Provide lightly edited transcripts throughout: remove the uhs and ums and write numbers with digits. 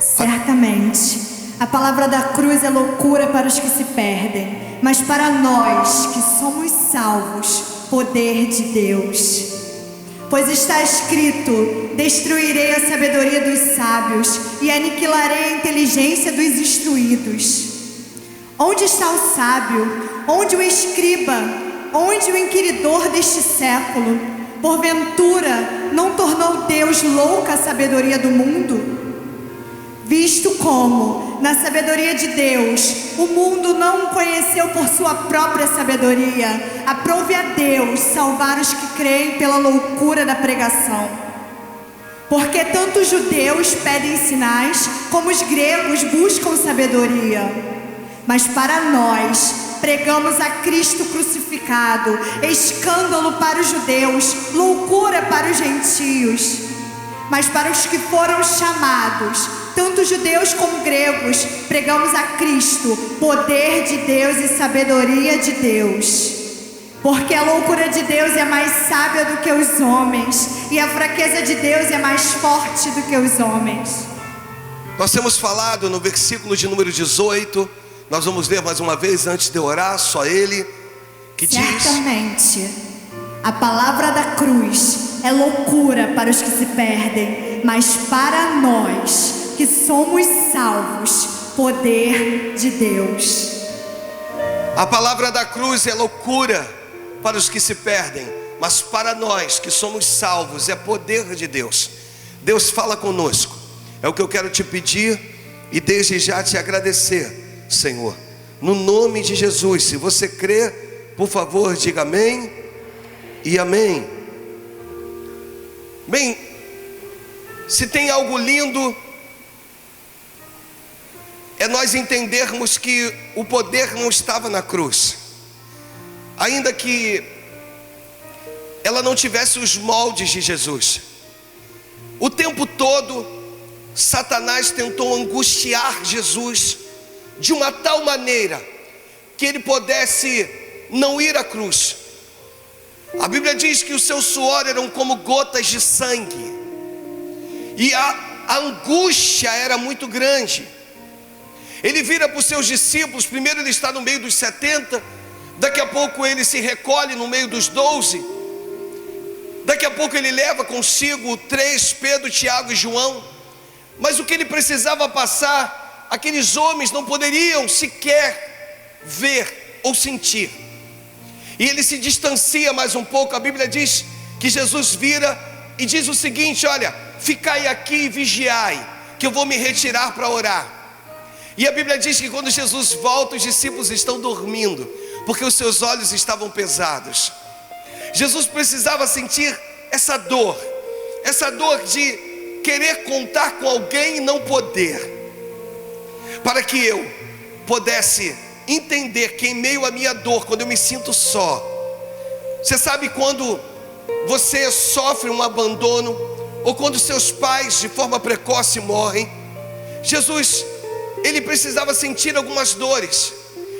Certamente, a palavra da cruz é loucura para os que se perdem, mas para nós que somos salvos, poder de Deus. Pois está escrito: destruirei a sabedoria dos sábios e aniquilarei a inteligência dos instruídos. Onde está o sábio? Onde o escriba? Onde o inquiridor deste século? Porventura, não tornou Deus louca a sabedoria do mundo? Visto como, na sabedoria de Deus, o mundo não o conheceu por sua própria sabedoria, aprove a Deus salvar os que creem pela loucura da pregação. Porque tanto os judeus pedem sinais, como os gregos buscam sabedoria. Mas para nós, pregamos a Cristo crucificado, escândalo para os judeus, loucura para os gentios. Mas para os que foram chamados, tanto judeus como gregos, pregamos a Cristo, poder de Deus e sabedoria de Deus. Porque a loucura de Deus é mais sábia do que os homens, e a fraqueza de Deus é mais forte do que os homens. Nós temos falado no versículo de número 18, nós vamos ler mais uma vez antes de orar, só ele, que diz: certamente, a palavra da cruz é loucura para os que se perdem, mas para nós que somos salvos, poder de Deus. A palavra da cruz é loucura para os que se perdem, mas para nós que somos salvos é poder de Deus. Deus fala conosco, é o que eu quero te pedir e desde já te agradecer, Senhor, no nome de Jesus. Se você crê, por favor, diga amém e amém. Bem, se tem algo lindo, é nós entendermos que o poder não estava na cruz. Ainda que ela não tivesse os moldes de Jesus, o tempo todo Satanás tentou angustiar Jesus de uma tal maneira que ele pudesse não ir à cruz. A Bíblia diz que o seu suor eram como gotas de sangue, e a angústia era muito grande. Ele vira para os seus discípulos, primeiro ele está no meio dos 70, daqui a pouco ele se recolhe no meio dos 12, daqui a pouco ele leva consigo 3, Pedro, Tiago e João, mas o que ele precisava passar, aqueles homens não poderiam sequer ver ou sentir, e ele se distancia mais um pouco. A Bíblia diz que Jesus vira e diz o seguinte: olha, ficai aqui e vigiai, que eu vou me retirar para orar. E a Bíblia diz que quando Jesus volta, os discípulos estão dormindo, porque os seus olhos estavam pesados. Jesus precisava sentir essa dor de querer contar com alguém e não poder, para que eu pudesse entender que em meio à minha dor, quando eu me sinto só, você sabe quando você sofre um abandono, ou quando seus pais de forma precoce morrem, Jesus, ele precisava sentir algumas dores.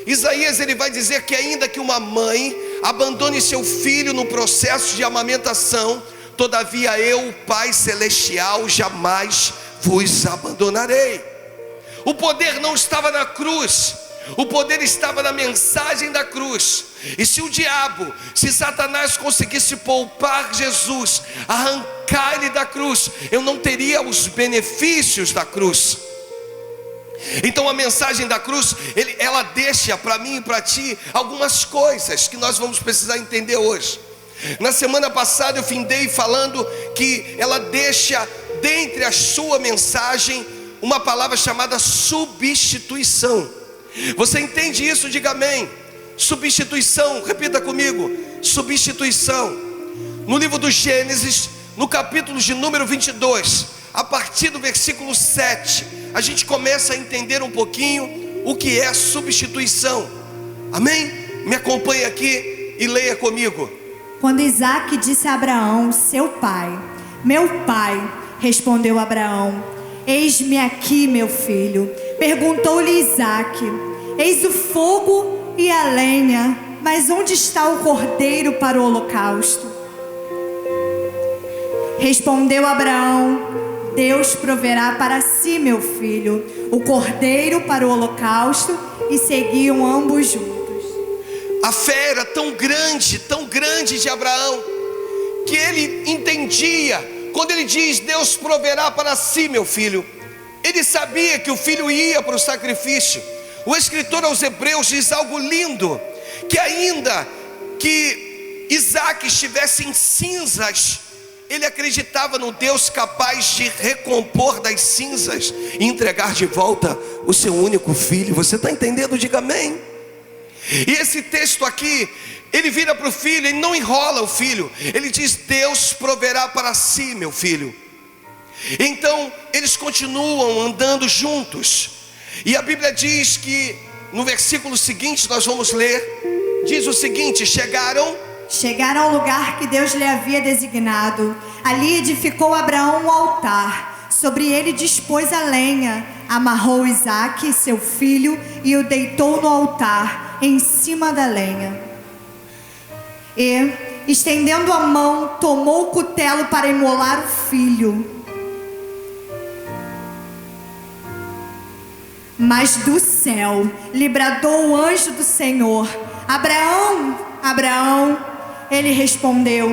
Isaías, ele vai dizer que ainda que uma mãe abandone seu filho no processo de amamentação, todavia eu, o Pai Celestial, jamais vos abandonarei. O poder não estava na cruz, o poder estava na mensagem da cruz. E se o diabo, se Satanás conseguisse poupar Jesus, arrancar ele da cruz, eu não teria os benefícios da cruz. Então a mensagem da cruz, ela deixa para mim e para ti algumas coisas que nós vamos precisar entender hoje. Na semana passada eu findei falando que ela deixa dentre a sua mensagem uma palavra chamada substituição. Você entende isso? Diga amém. Substituição, repita comigo: substituição. No livro do Gênesis, no capítulo de número 22, a partir do versículo 7, a gente começa a entender um pouquinho o que é substituição. Amém? Me acompanhe aqui e leia comigo. Quando Isaque disse a Abraão, seu pai: meu pai, respondeu Abraão: eis-me aqui, meu filho. Perguntou-lhe Isaque: eis o fogo e a lenha, mas onde está o cordeiro para o holocausto? Respondeu Abraão: Deus proverá para si, meu filho, o cordeiro para o holocausto, e seguiam ambos juntos. A fé era tão grande de Abraão, que ele entendia, quando ele diz Deus proverá para si, meu filho, ele sabia que o filho ia para o sacrifício. O escritor aos Hebreus diz algo lindo, que ainda que Isaac estivesse em cinzas, ele acreditava no Deus capaz de recompor das cinzas e entregar de volta o seu único filho. Você está entendendo? Diga amém. E esse texto aqui, ele vira para o filho, ele não enrola o filho, ele diz Deus proverá para si, meu filho. Então eles continuam andando juntos, e a Bíblia diz que no versículo seguinte nós vamos ler, diz o seguinte: chegaram ao lugar que Deus lhe havia designado. Ali edificou Abraão um altar, sobre ele dispôs a lenha, amarrou Isaque, seu filho, e o deitou no altar, em cima da lenha. E, estendendo a mão, tomou o cutelo para imolar o filho. Mas do céu lhe bradou o anjo do Senhor: Abraão, Abraão. Ele respondeu: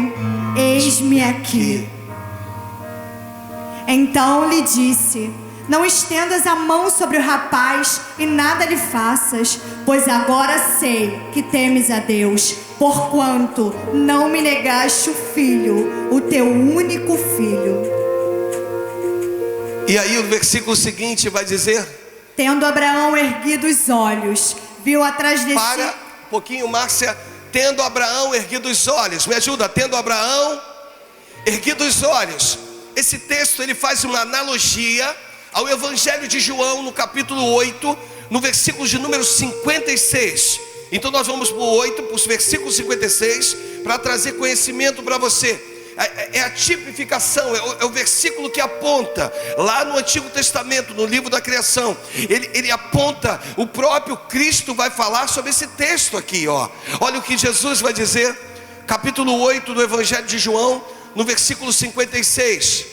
eis-me aqui. Então lhe disse: não estendas a mão sobre o rapaz e nada lhe faças, pois agora sei que temes a Deus, porquanto não me negaste o filho, o teu único filho. E aí o versículo seguinte vai dizer: tendo Abraão erguido os olhos, viu atrás de si... Para um pouquinho, Márcia. Tendo Abraão erguido os olhos, me ajuda, tendo Abraão erguido os olhos. Esse texto ele faz uma analogia ao Evangelho de João, no capítulo 8, no versículo de número 56. Então nós vamos para o 8, para os versículos 56, para trazer conhecimento para você. É a tipificação, é o versículo que aponta lá no Antigo Testamento, no livro da criação. Ele aponta, o próprio Cristo vai falar sobre esse texto aqui, ó. Olha o que Jesus vai dizer, capítulo 8 do Evangelho de João, no versículo 56.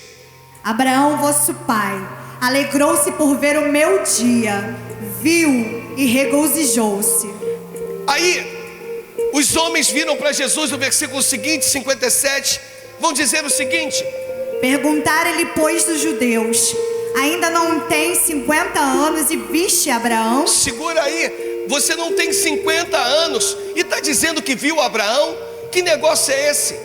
Abraão, vosso pai, alegrou-se por ver o meu dia, viu e regozijou-se. Aí, os homens viram para Jesus no versículo seguinte, 57, vão dizer o seguinte: perguntaram-lhe, pois, dos judeus: ainda não tens 50 anos e viste Abraão? Segura aí, você não tem 50 anos e está dizendo que viu Abraão? Que negócio é esse?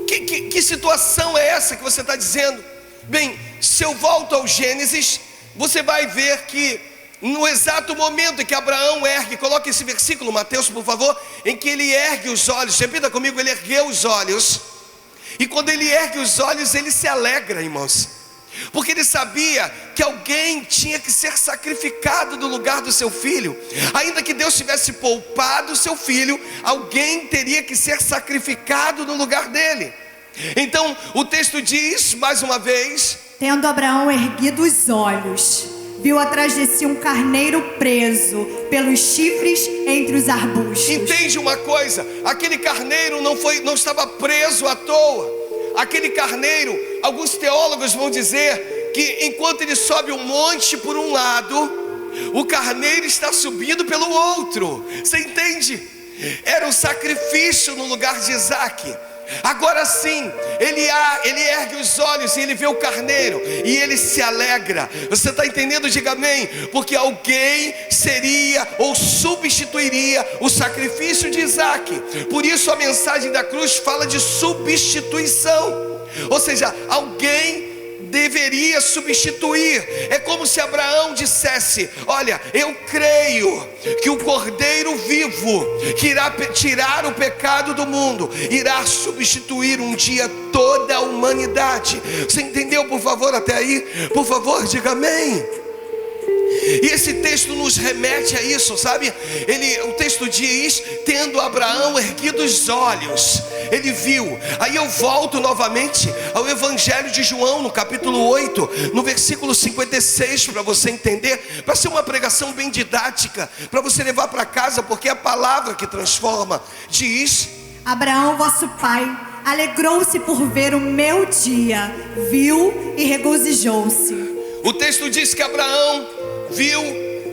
Que situação é essa que você está dizendo? Bem, se eu volto ao Gênesis, você vai ver que no exato momento em que Abraão ergue, coloque esse versículo, Mateus, por favor, em que ele ergue os olhos, repita comigo, ele ergueu os olhos. E quando ele ergue os olhos, ele se alegra, irmãos, porque ele sabia que alguém tinha que ser sacrificado no lugar do seu filho. Ainda que Deus tivesse poupado o seu filho, alguém teria que ser sacrificado no lugar dele. Então o texto diz, mais uma vez: tendo Abraão erguido os olhos, viu atrás de si um carneiro preso pelos chifres entre os arbustos. Entende uma coisa? Aquele carneiro não estava preso à toa. Aquele carneiro, alguns teólogos vão dizer que enquanto ele sobe um monte por um lado, o carneiro está subindo pelo outro. Você entende? Era um sacrifício no lugar de Isaque. Agora sim, ele ergue os olhos e ele vê o carneiro e ele se alegra. Você está entendendo? Diga amém. Porque alguém seria ou substituiria o sacrifício de Isaque. Por isso a mensagem da cruz fala de substituição. Ou seja, alguém deveria substituir. É como se Abraão dissesse: olha, eu creio que o Cordeiro vivo, que irá tirar o pecado do mundo, irá substituir um dia toda a humanidade. Você entendeu, por favor, até aí? Por favor, diga amém. E esse texto nos remete a isso, sabe? O texto diz: tendo Abraão erguido os olhos, ele viu. Aí eu volto novamente ao Evangelho de João, no capítulo 8, no versículo 56, para você entender, para ser uma pregação bem didática, para você levar para casa, porque é a palavra que transforma. Diz: Abraão, vosso pai, alegrou-se por ver o meu dia, viu e regozijou-se. O texto diz que Abraão viu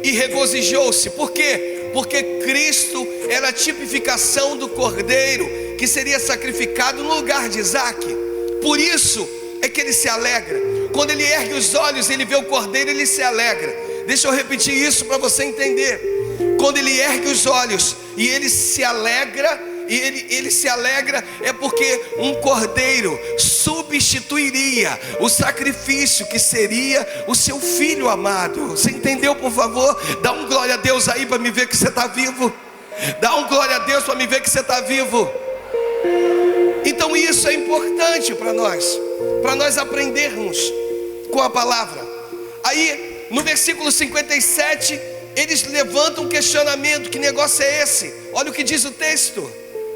e regozijou-se. Por quê? Porque Cristo era a tipificação do cordeiro que seria sacrificado no lugar de Isaac. Por isso é que ele se alegra. Quando ele ergue os olhos, ele vê o cordeiro, ele se alegra. Deixa eu repetir isso para você entender. Quando ele ergue os olhos e ele se alegra, ele se alegra é porque um cordeiro substituiria o sacrifício que seria o seu filho amado. Você entendeu, por favor? Dá um glória a Deus aí para me ver que você está vivo. Dá um glória a Deus para me ver que você está vivo. Então isso é importante para nós aprendermos com a palavra. Aí no versículo 57 eles levantam um questionamento: que negócio é esse? Olha o que diz o texto.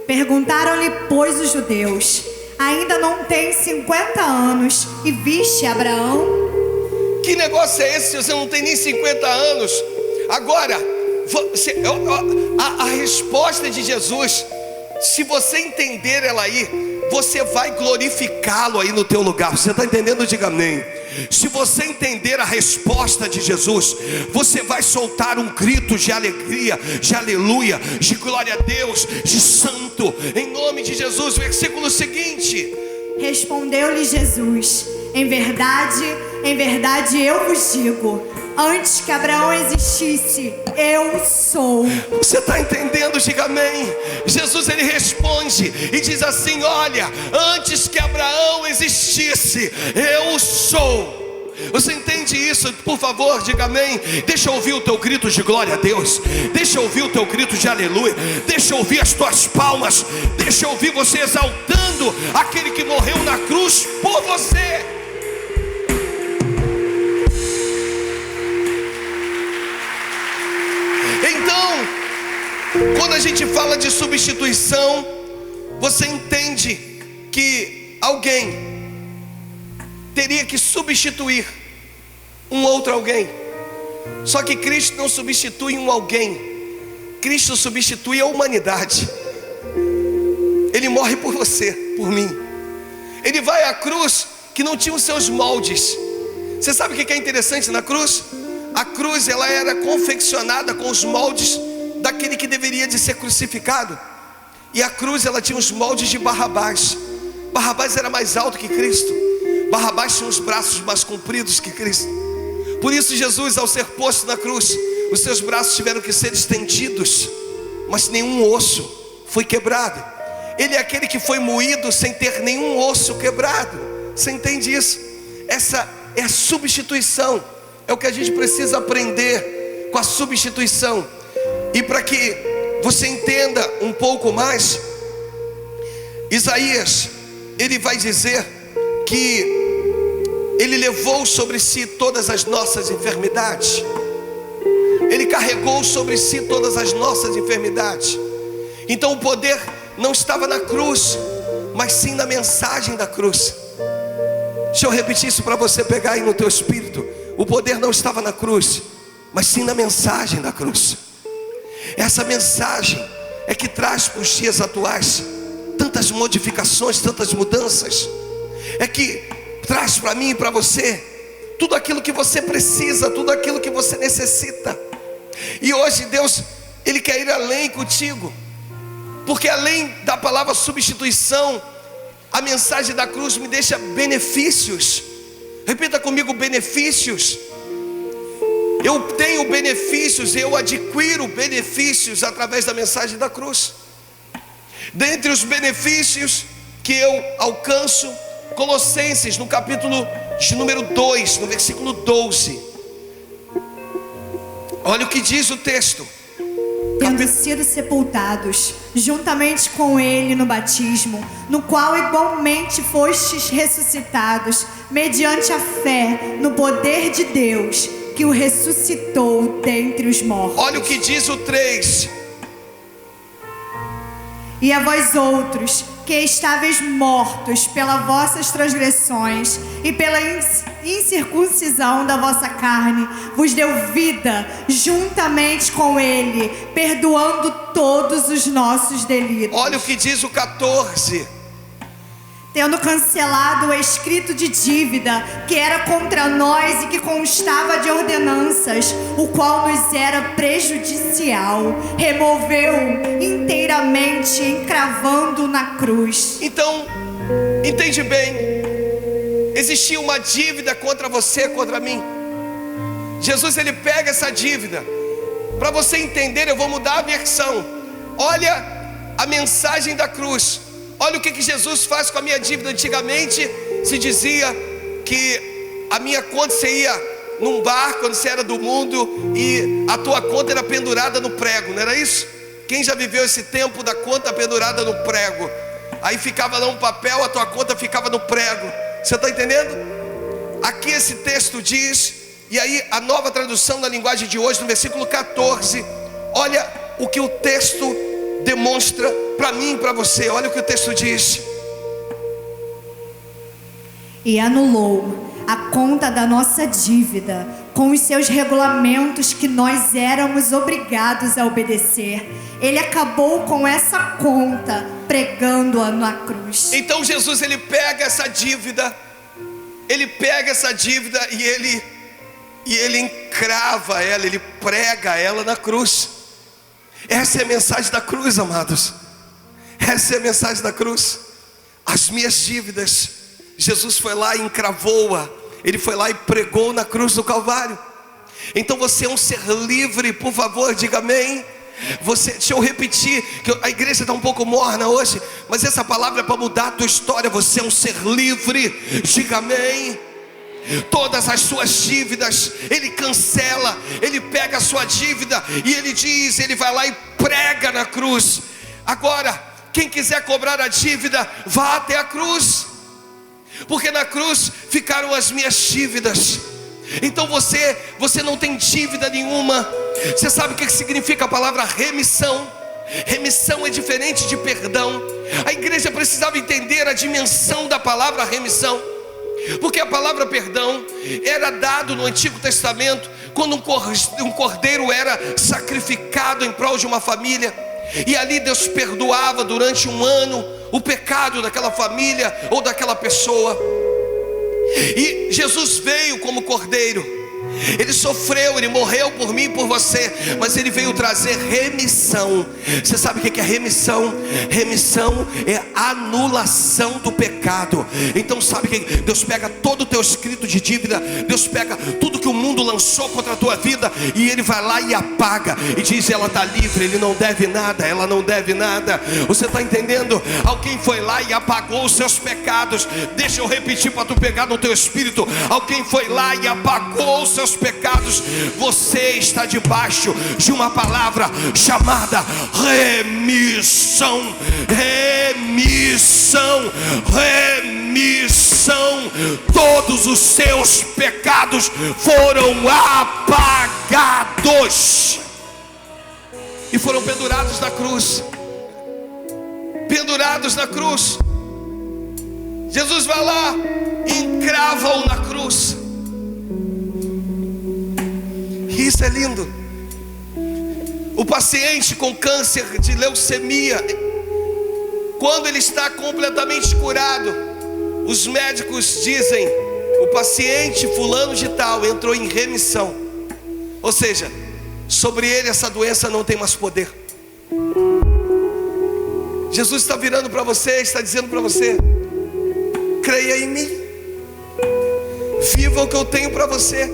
Perguntaram-lhe, pois, os judeus: ainda não tem 50 anos e viste Abraão? Que negócio é esse se você não tem nem 50 anos? Agora, a resposta de Jesus, se você entender ela aí, você vai glorificá-lo aí no teu lugar. Você está entendendo? Diga amém. Se você entender a resposta de Jesus, você vai soltar um grito de alegria, de aleluia, de glória a Deus, de santo, em nome de Jesus. Versículo seguinte. Respondeu-lhe Jesus: em verdade eu vos digo, antes que Abraão existisse, eu sou. Você está entendendo? Diga amém. Jesus, ele responde e diz assim: olha, antes que Abraão existisse, eu sou. Você entende isso? Por favor, diga amém. Deixa eu ouvir o teu grito de glória a Deus. Deixa eu ouvir o teu grito de aleluia. Deixa eu ouvir as tuas palmas. Deixa eu ouvir você exaltando aquele que morreu na cruz por você. Então, quando a gente fala de substituição, você entende que alguém teria que substituir um outro alguém. Só que Cristo não substitui um alguém, Cristo substitui a humanidade. Ele morre por você, por mim. Ele vai à cruz que não tinha os seus moldes. Você sabe o que é interessante na cruz? A cruz, ela era confeccionada com os moldes daquele que deveria de ser crucificado. E a cruz, ela tinha os moldes de Barrabás. Barrabás era mais alto que Cristo. Barrabás tinha os braços mais compridos que Cristo. Por isso Jesus, ao ser posto na cruz, os seus braços tiveram que ser estendidos, mas nenhum osso foi quebrado. Ele é aquele que foi moído sem ter nenhum osso quebrado. Você entende isso? Essa é a substituição. É o que a gente precisa aprender com a substituição. E para que você entenda um pouco mais, Isaías, ele vai dizer que ele levou sobre si todas as nossas enfermidades. Ele carregou sobre si todas as nossas enfermidades. Então o poder não estava na cruz, mas sim na mensagem da cruz. Deixa eu repetir isso para você pegar aí no teu espírito. O poder não estava na cruz, mas sim na mensagem da cruz. Essa mensagem é que traz para os dias atuais tantas modificações, tantas mudanças. É que traz para mim e para você tudo aquilo que você precisa, tudo aquilo que você necessita. E hoje Deus, Ele quer ir além contigo, porque além da palavra substituição, a mensagem da cruz me deixa benefícios. Repita comigo: benefícios. Eu tenho benefícios, eu adquiro benefícios através da mensagem da cruz. Dentre os benefícios que eu alcanço, Colossenses, no capítulo de número 2, no versículo 12. Olha o que diz o texto. Tendo sido sepultados juntamente com ele no batismo, no qual igualmente fostes ressuscitados, mediante a fé no poder de Deus, que o ressuscitou dentre os mortos. Olha o que diz o 3. E a vós outros, que estáveis mortos pelas vossas transgressões e pela incircuncisão da vossa carne, vos deu vida juntamente com ele, perdoando todos os nossos delitos. Olha o que diz o 14. tendo cancelado o escrito de dívida que era contra nós e que constava de ordenanças, o qual nos era prejudicial, removeu inteiramente, encravando na cruz. Então, entende bem, existia uma dívida contra você, contra mim. Jesus, ele pega essa dívida. Para você entender, eu vou mudar a versão. Olha a mensagem da cruz. Olha o que Jesus faz com a minha dívida. Antigamente se dizia que a minha conta, você ia num bar quando você era do mundo e a tua conta era pendurada no prego, não era isso? Quem já viveu esse tempo da conta pendurada no prego? Aí ficava lá um papel, a tua conta ficava no prego. Você está entendendo? Aqui esse texto diz, e aí a nova tradução na linguagem de hoje, no versículo 14, olha o que o texto demonstra para mim e para você. Olha o que o texto diz: e anulou a conta da nossa dívida com os seus regulamentos que nós éramos obrigados a obedecer. Ele acabou com essa conta pregando-a na cruz. Então Jesus, ele pega essa dívida, e ele encrava ela, ele prega ela na cruz. Essa é a mensagem da cruz, amados. Essa é a mensagem da cruz. As minhas dívidas, Jesus foi lá e encravou-a. Ele foi lá e pregou na cruz do Calvário. Então você é um ser livre, por favor, diga amém. Deixa eu repetir, que a igreja está um pouco morna hoje, mas essa palavra é para mudar a tua história. Você é um ser livre, diga amém. Todas as suas dívidas, ele cancela. Ele pega a sua dívida e ele diz, ele vai lá e prega na cruz. Agora, quem quiser cobrar a dívida, vá até a cruz, porque na cruz ficaram as minhas dívidas. Então você não tem dívida nenhuma. Você sabe o que significa a palavra remissão? Remissão é diferente de perdão. A igreja precisava entender a dimensão da palavra remissão, porque a palavra perdão era dado no Antigo Testamento quando um cordeiro era sacrificado em prol de uma família, e ali Deus perdoava durante um ano o pecado daquela família ou daquela pessoa. E Jesus veio como cordeiro, ele sofreu, ele morreu por mim e por você, mas ele veio trazer remissão. Você sabe o que é remissão? Remissão é anulação do pecado. Então sabe que Deus pega todo o teu escrito de dívida, Deus pega tudo que o mundo lançou contra a tua vida, e ele vai lá e apaga, e diz, ela está livre, ele não deve nada, ela não deve nada. Você está entendendo? Alguém foi lá e apagou os seus pecados. Deixa eu repetir para tu pegar no teu espírito. Alguém foi lá e apagou os seus pecados. Você está debaixo de uma palavra chamada remissão. Remissão, remissão. Todos os seus pecados foram apagados e foram pendurados na cruz. Pendurados na cruz. Jesus vai lá e encrava-o na cruz. Isso é lindo. O paciente com câncer de leucemia, quando ele está completamente curado, os médicos dizem, o paciente fulano de tal entrou em remissão. Ou seja, sobre ele essa doença não tem mais poder. Jesus está virando para você, está dizendo para você, creia em mim, viva o que eu tenho para você.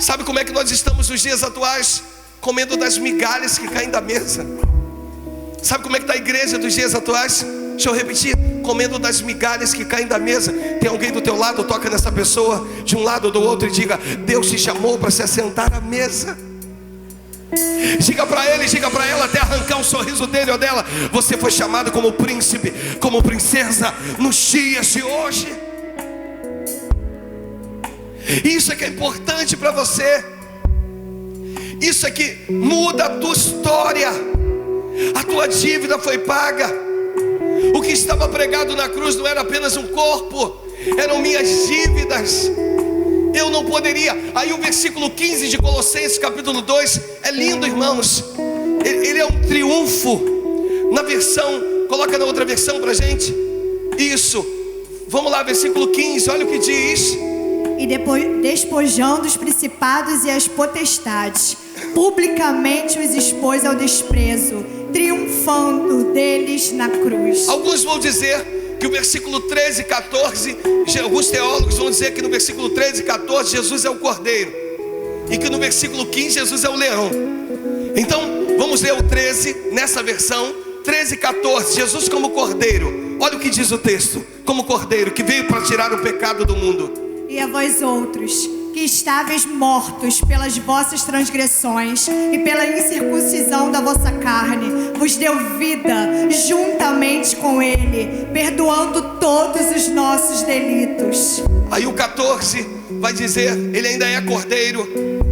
Sabe como é que nós estamos nos dias atuais? Comendo das migalhas que caem da mesa. Sabe como é que está a igreja dos dias atuais? Deixa eu repetir, comendo das migalhas que caem da mesa. Tem alguém do teu lado, toca nessa pessoa, de um lado ou do outro, e diga, Deus te chamou para se assentar à mesa. Diga para ele, diga para ela, até arrancar um sorriso dele ou dela, você foi chamado como príncipe, como princesa nos dias de hoje. Isso é que é importante para você. Isso é que muda a tua história. A tua dívida foi paga. O que estava pregado na cruz não era apenas um corpo, eram minhas dívidas. Eu não poderia. Aí o versículo 15 de Colossenses capítulo 2 é lindo, irmãos. Ele é um triunfo. Na versão, coloca na outra versão pra gente. Isso. Vamos lá, versículo 15, olha o que diz. E depois, despojando os principados e as potestades, publicamente os expôs ao desprezo, triunfando deles na cruz. Alguns vão dizer que o versículo 13 e 14, alguns teólogos vão dizer que no versículo 13 e 14 Jesus é o cordeiro, e que no versículo 15 Jesus é o leão. Então vamos ler o 13 nessa versão, 13 e 14, Jesus como cordeiro. Olha o que diz o texto: como cordeiro que veio para tirar o pecado do mundo. E a vós outros, que estáveis mortos pelas vossas transgressões e pela incircuncisão da vossa carne, vos deu vida juntamente com ele, perdoando todos os nossos delitos. Aí o 14 vai dizer, ele ainda é cordeiro,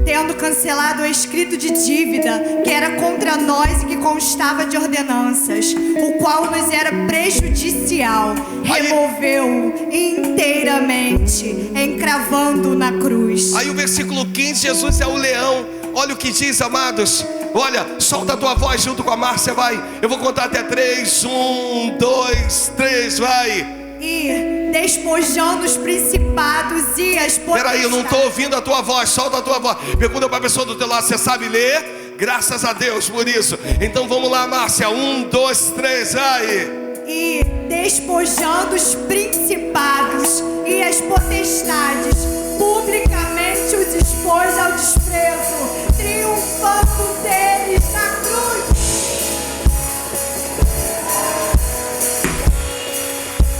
tendo cancelado o escrito de dívida que era contra nós e que constava de ordenanças, o qual nos era prejudicial, removeu inteiramente, encravando na cruz. Aí o versículo 15, Jesus é o leão. Olha o que diz, amados. Olha, solta a tua voz junto com a Márcia, vai. Eu vou contar até 3, 1, 2, 3, vai. E despojando os principados e as potestades. Peraí, eu não estou ouvindo a tua voz, solta a tua voz. Pergunta para a pessoa do teu lado, você sabe ler? Graças a Deus por isso. Então vamos lá, Márcia, 1, 2, 3, vai. E despojando os principados e as potestades, publicamente os expôs ao desprezo, triunfando deles na cruz.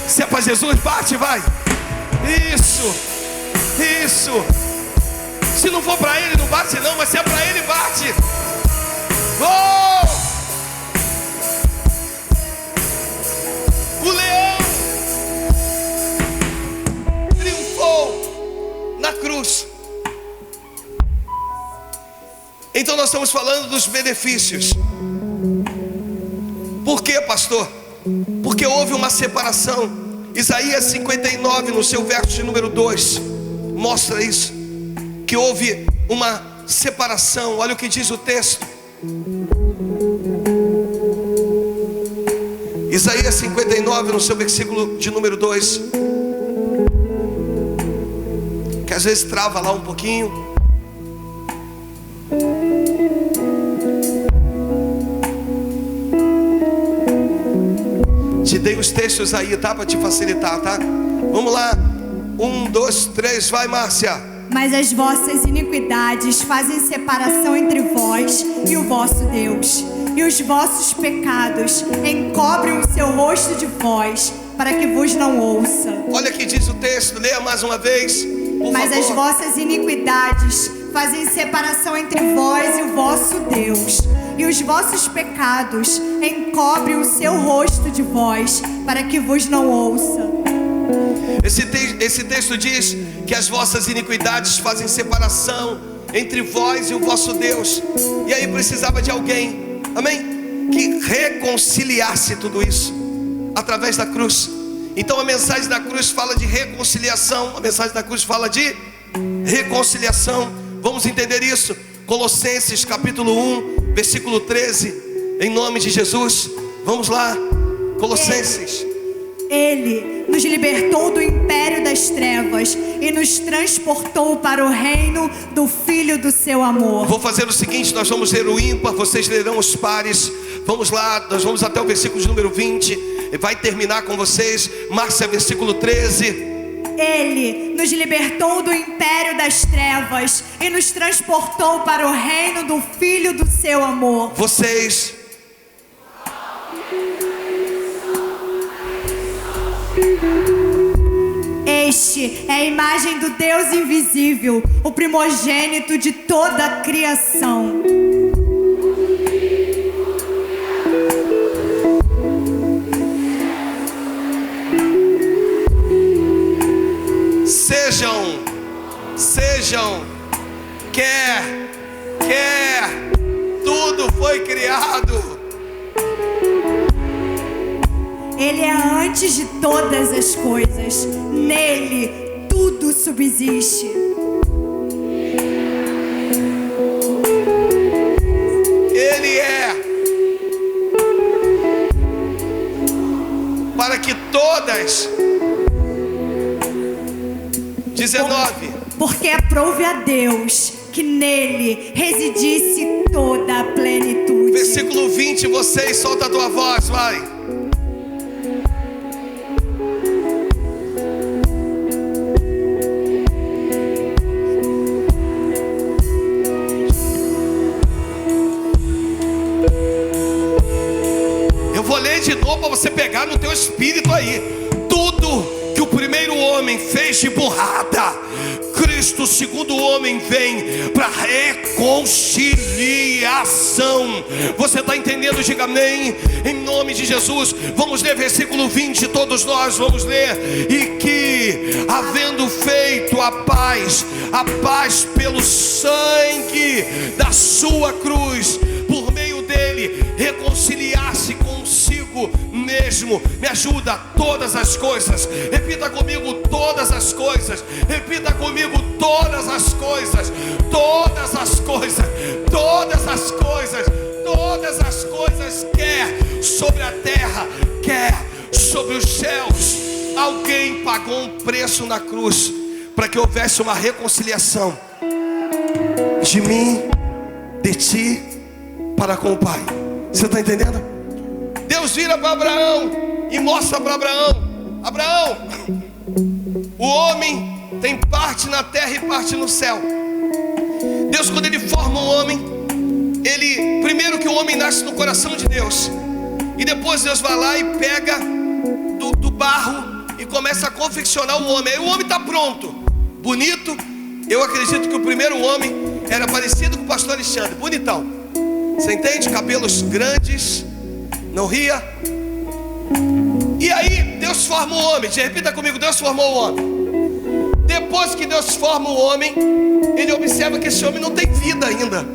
Se é para Jesus, bate, vai. Isso, isso. Se não for para ele, não bate não, mas se é para ele, bate. Oh! O leão triunfou na cruz. Então nós estamos falando dos benefícios. Por quê, pastor? Porque houve uma separação. Isaías 59, no seu verso de número 2, mostra isso, que houve uma separação. Olha o que diz o texto. Isaías 59, no seu versículo de número 2, que às vezes trava lá um pouquinho. Te dei os textos aí, tá? Para te facilitar, tá? Vamos lá. 1, 2, 3, vai, Márcia. Mas as vossas iniquidades fazem separação entre vós e o vosso Deus, e os vossos pecados encobrem o seu rosto de vós, para que vos não ouça. Olha que diz o texto, leia mais uma vez, por Mas favor. as vossas iniquidades fazem separação entre vós e o vosso Deus, e os vossos pecados encobrem o seu rosto de vós, para que vos não ouça. Esse texto diz que as vossas iniquidades fazem separação entre vós e o vosso Deus. E aí precisava de alguém, amém, que reconciliasse tudo isso através da cruz. Então a mensagem da cruz fala de reconciliação. A mensagem da cruz fala de reconciliação. Vamos entender isso. Colossenses capítulo 1, versículo 13, em nome de Jesus. Vamos lá, Colossenses. Ele nos libertou do império das trevas e nos transportou para o reino do Filho do seu amor. Vou fazer o seguinte, nós vamos ler o ímpar, vocês lerão os pares. Vamos lá, nós vamos até o versículo de número 20. Vai terminar com vocês, Márcia, versículo 13. Ele nos libertou do império das trevas e nos transportou para o reino do Filho do seu amor. Vocês. Este é a imagem do Deus invisível, o primogênito de toda a criação. Sejam, tudo foi criado. Ele é antes de todas as coisas, nele tudo subsiste. Ele é para que todas todas. 19. Porque aprouve a Deus que nele residisse toda a plenitude. Versículo 20, vocês, solta a tua voz, vai. Eu vou ler de novo para você pegar no teu espírito aí. Tudo que o primeiro homem fez de burrada, Cristo, segundo homem, vem para reconciliação. Você está entendendo? Diga amém. Em nome de Jesus. Vamos ler versículo 20. Todos nós vamos ler. E que, havendo feito a paz pelo sangue da sua cruz, por meio dele, reconciliar-se consigo mesmo. Me ajuda. Todas as coisas. Repita comigo: todas as coisas. Repita comigo: todas as coisas. Todas as coisas. Todas as coisas. Todas as coisas, quer sobre a terra, quer sobre os céus. Alguém pagou um preço na cruz para que houvesse uma reconciliação de mim, de ti, para com o Pai. Você está entendendo? Deus vira para Abraão e mostra para Abraão: Abraão, o homem tem parte na terra e parte no céu. Deus, quando ele forma um homem, primeiro que o homem nasce no coração de Deus, e depois Deus vai lá e pega do barro e começa a confeccionar o homem. Aí o homem está pronto, bonito. Eu acredito que o primeiro homem era parecido com o pastor Alexandre, bonitão. Você entende? Cabelos grandes, não ria. E aí Deus forma o homem. Repita comigo: Deus formou o homem. Depois que Deus forma o homem, ele observa que esse homem não tem vida ainda.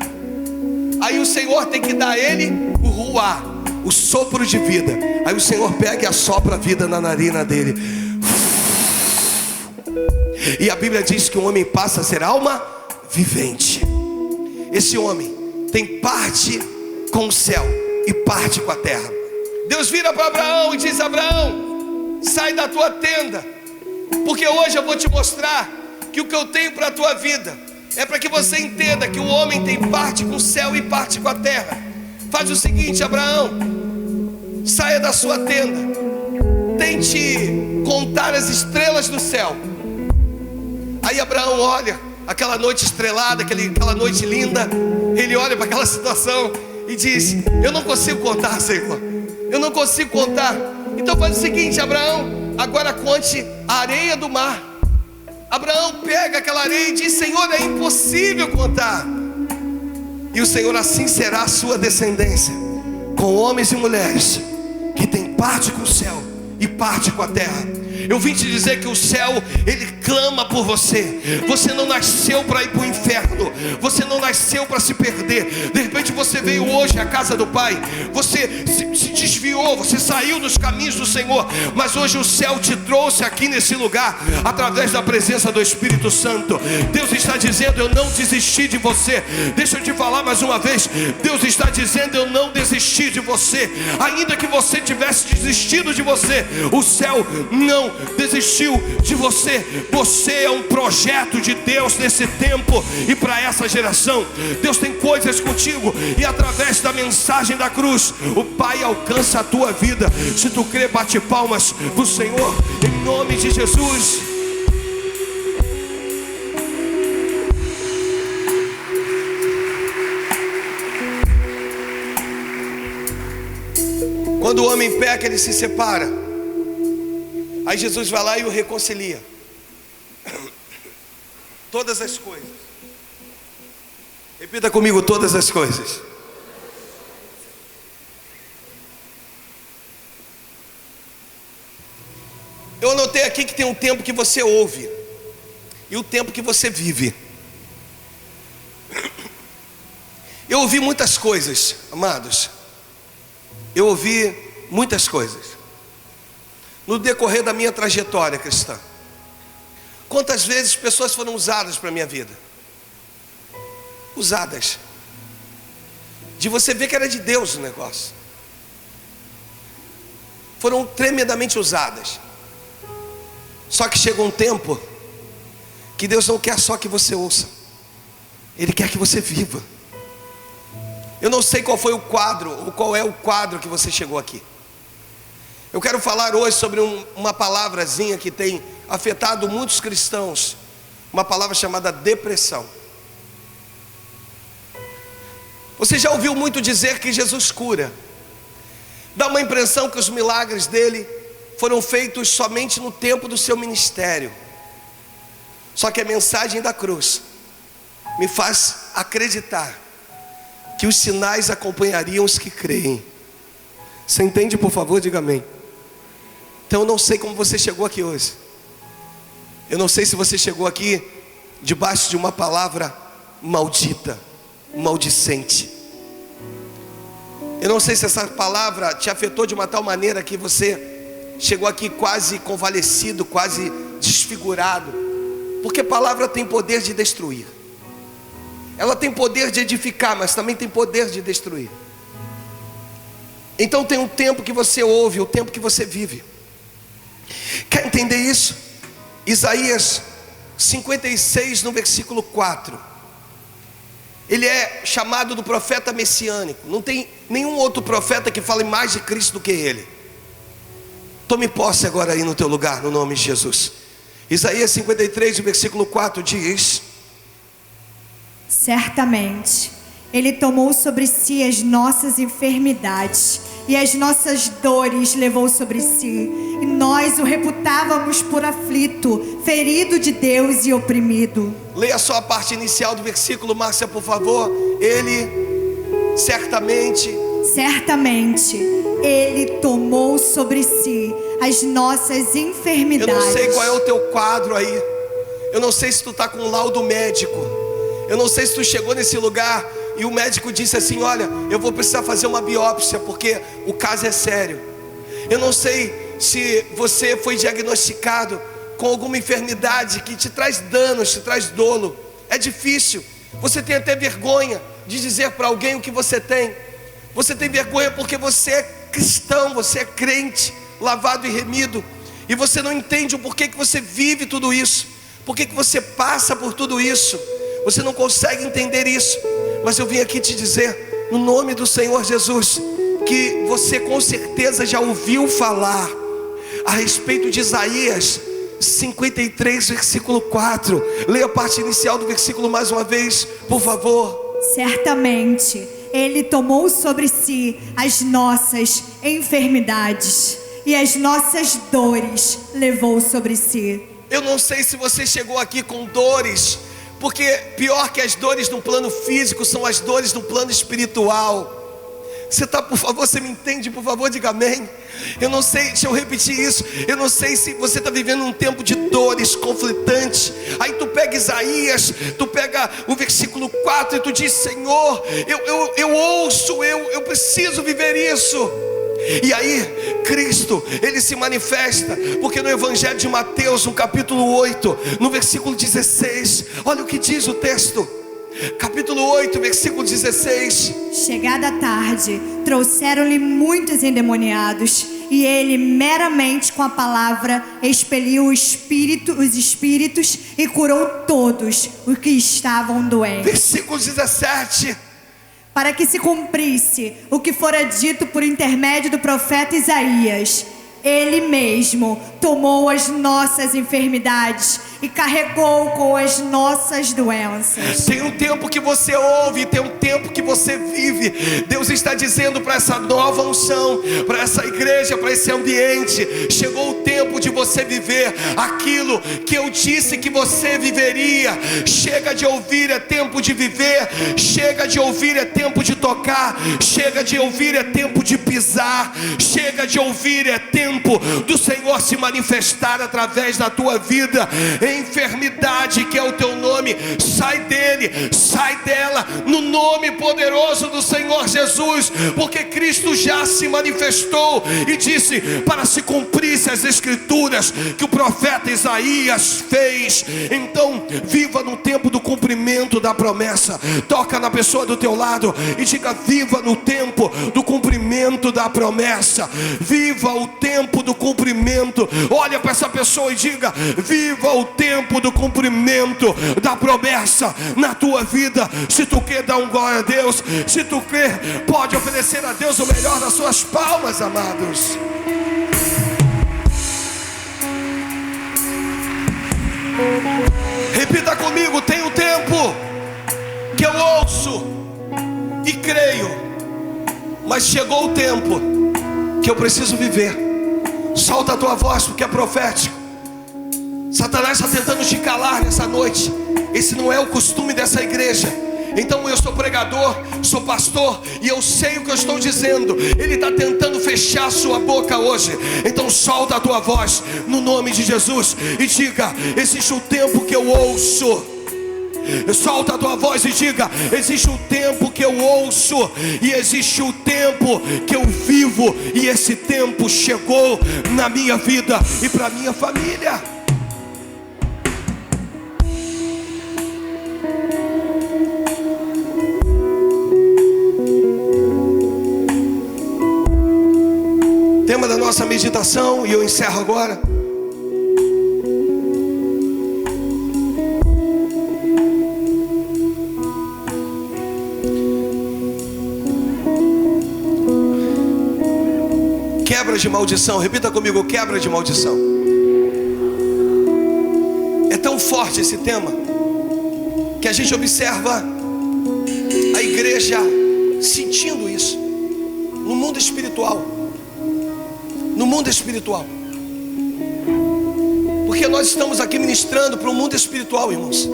Aí o Senhor tem que dar a ele o ruá, o sopro de vida. Aí o Senhor pega e assopra a vida na narina dele. E a Bíblia diz que o homem passa a ser alma vivente. Esse homem tem parte com o céu e parte com a terra. Deus vira para Abraão e diz: Abraão, sai da tua tenda, porque hoje eu vou te mostrar que o que eu tenho para a tua vida é para que você entenda que o homem tem parte com o céu e parte com a terra. Faz o seguinte, Abraão: saia da sua tenda, tente contar as estrelas do céu. Aí Abraão olha aquela noite estrelada, aquela noite linda. Ele olha para aquela situação e diz: eu não consigo contar, Senhor, eu não consigo contar. Então faz o seguinte, Abraão, agora conte a areia do mar. Abraão pega aquela areia e diz: Senhor, é impossível contar. E o Senhor: assim será a sua descendência, com homens e mulheres que têm parte com o céu e parte com a terra. Eu vim te dizer que o céu, ele clama por você. Você não nasceu para ir para o inferno. Você não nasceu para se perder. De repente você veio hoje à casa do Pai, você se desviou, você saiu dos caminhos do Senhor, mas hoje o céu te trouxe aqui nesse lugar, através da presença do Espírito Santo. Deus está dizendo: eu não desisti de você. Deixa eu te falar mais uma vez. Deus está dizendo: eu não desisti de você. Ainda que você tivesse desistido de você, o céu não desistiu de você. Você é um projeto de Deus nesse tempo e para essa geração. Deus tem coisas contigo, e através da mensagem da cruz, o Pai alcança a tua vida. Se tu crê, bate palmas pro Senhor, em nome de Jesus. Quando o homem peca, ele se separa. Aí Jesus vai lá e o reconcilia. Todas as coisas. Repita comigo: todas as coisas. Eu anotei aqui que tem um tempo que você ouve e o tempo que você vive. Eu ouvi muitas coisas, amados. Eu ouvi muitas coisas no decorrer da minha trajetória cristã. Quantas vezes pessoas foram usadas para a minha vida? Usadas. De você ver que era de Deus o negócio. Foram tremendamente usadas. Só que chega um tempo que Deus não quer só que você ouça, Ele quer que você viva. Eu não sei qual foi o quadro, ou qual é o quadro que você chegou aqui. Eu quero falar hoje sobre uma palavrazinha que tem afetado muitos cristãos. Uma palavra chamada depressão. Você já ouviu muito dizer que Jesus cura. Dá uma impressão que os milagres dele foram feitos somente no tempo do seu ministério. Só que a mensagem da cruz me faz acreditar que os sinais acompanhariam os que creem. Você entende, por favor? Diga amém. Então eu não sei como você chegou aqui hoje. Eu não sei se você chegou aqui debaixo de uma palavra maldita, maldicente. Eu não sei se essa palavra te afetou de uma tal maneira que você chegou aqui quase convalescido, quase desfigurado. Porque a palavra tem poder de destruir. Ela tem poder de edificar, mas também tem poder de destruir. Então tem um tempo que você ouve, o tempo que você vive. Quer entender isso? Isaías 56 no versículo 4. Ele é chamado do profeta messiânico. Não tem nenhum outro profeta que fale mais de Cristo do que ele. Tome posse agora aí no teu lugar, no nome de Jesus. Isaías 53, versículo 4 diz: certamente Ele tomou sobre si as nossas enfermidades e as nossas dores levou sobre si, e nós o reputávamos por aflito, ferido de Deus e oprimido. Leia só a parte inicial do versículo, Márcia, por favor. Ele certamente Ele tomou sobre si as nossas enfermidades. Eu não sei qual é o teu quadro aí. Eu não sei se tu está com um laudo médico. Eu não sei se tu chegou nesse lugar e o médico disse assim: olha, eu vou precisar fazer uma biópsia porque o caso é sério. Eu não sei se você foi diagnosticado com alguma enfermidade que te traz danos, te traz dolo. É difícil. Você tem até vergonha de dizer para alguém o que você tem. Você tem vergonha porque você é cristão, você é crente, lavado e remido, e você não entende o porquê que você vive tudo isso, porquê que você passa por tudo isso. Você não consegue entender isso. Mas eu vim aqui te dizer, no nome do Senhor Jesus, que você com certeza já ouviu falar a respeito de Isaías 53, versículo 4. Leia a parte inicial do versículo mais uma vez, por favor. Certamente Ele tomou sobre si as nossas enfermidades e as nossas dores levou sobre si. Eu não sei se você chegou aqui com dores, porque pior que as dores no plano físico são as dores no plano espiritual. Você está, por favor, você me entende? Por favor, diga amém. Eu não sei, deixa eu repetir isso. Eu não sei se você está vivendo um tempo de dores conflitantes. Aí tu pega Isaías, tu pega o versículo 4 e tu diz: Senhor, eu ouço, eu preciso viver isso. E aí Cristo, Ele se manifesta, porque no Evangelho de Mateus, no capítulo 8, no versículo 16, olha o que diz o texto. Capítulo 8, versículo 16. Chegada a tarde, trouxeram-lhe muitos endemoniados, e ele meramente com a palavra expeliu os espíritos e curou todos os que estavam doentes. Versículo 17. Para que se cumprisse o que fora dito por intermédio do profeta Isaías: Ele mesmo tomou as nossas enfermidades e carregou com as nossas doenças. Tem um tempo que você ouve, tem um tempo que você vive. Deus está dizendo para essa nova unção, para essa igreja, para esse ambiente: chegou o tempo de você viver aquilo que eu disse que você viveria. Chega de ouvir, é tempo de viver. Chega de ouvir, é tempo de tocar. Chega de ouvir, é tempo de pisar. Chega de ouvir, é tempo do Senhor se manifestar através da tua vida. Enfermidade, que é o teu nome, nome, sai dele, sai dela, no nome poderoso do Senhor Jesus, porque Cristo já se manifestou e disse, para se cumprissem as escrituras que o profeta Isaías fez. Então viva no tempo do cumprimento da promessa. Toca na pessoa do teu lado e diga, viva no tempo do cumprimento da promessa. Viva o tempo do cumprimento. Olha para essa pessoa e diga, viva o tempo do cumprimento da promessa na tua vida. Se tu quer dar um glória a Deus, se tu quer, pode oferecer a Deus o melhor das suas palmas, amados. Repita comigo, tem um tempo que eu ouço e creio, mas chegou o tempo que eu preciso viver. Solta a tua voz porque é profético. Satanás está tentando te calar nessa noite. Esse não é o costume dessa igreja. Então eu sou pregador, sou pastor e eu sei o que eu estou dizendo. Ele está tentando fechar a sua boca hoje. Então solta a tua voz no nome de Jesus e diga, existe um tempo que eu ouço. Solta a tua voz e diga, existe um tempo que eu ouço e existe um tempo que eu vivo, e esse tempo chegou na minha vida e para minha família. Tema da nossa meditação, e eu encerro agora. Quebra de maldição. Repita comigo, quebra de maldição. É tão forte esse tema que a gente observa a igreja sentindo isso no mundo espiritual. No mundo espiritual. Porque nós estamos aqui ministrando para o mundo espiritual, irmãos.